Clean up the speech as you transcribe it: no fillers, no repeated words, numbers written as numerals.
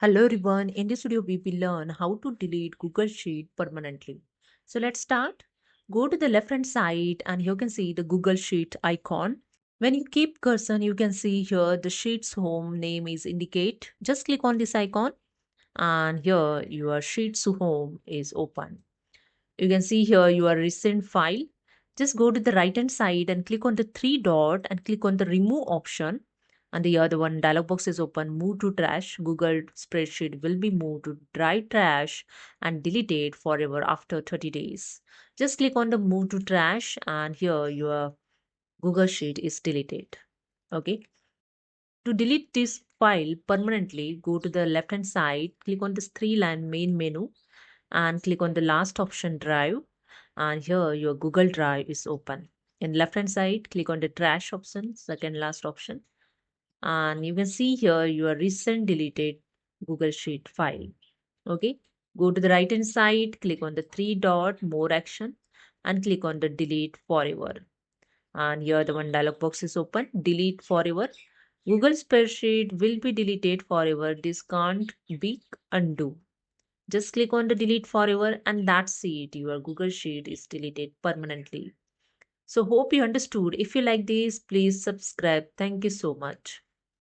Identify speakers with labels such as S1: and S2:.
S1: Hello everyone, in this video we will learn how to delete Google Sheet permanently. So let's start. Go to the left hand side and you can see the Google Sheet icon. When you keep cursor, you can see here the Sheet's home name is indicate. Just click on this icon and here your Sheet's home is open. You can see here your recent file. Just go to the right hand side and click on the three dot and click on the remove option. And the other one dialog box is open. Move to trash. Google spreadsheet will be moved to dry trash and deleted forever after 30 days. Just click on the move to trash and here your Google sheet is deleted. Okay. To delete this file permanently, go to the left hand side, click on this three line main menu and click on the last option drive, and here your Google Drive is open. In left hand side, click on the trash option, second last option, and you can see here your recent deleted Google Sheet file. Okay, go to the right hand side, click on the three dot more action and click on the delete forever, and here the one dialog box is open. Delete forever. Google spreadsheet will be deleted forever. This can't be undo. Just click on the delete forever and that's it. Your Google Sheet is deleted permanently. So hope you understood. If you like this, please subscribe. Thank you so much.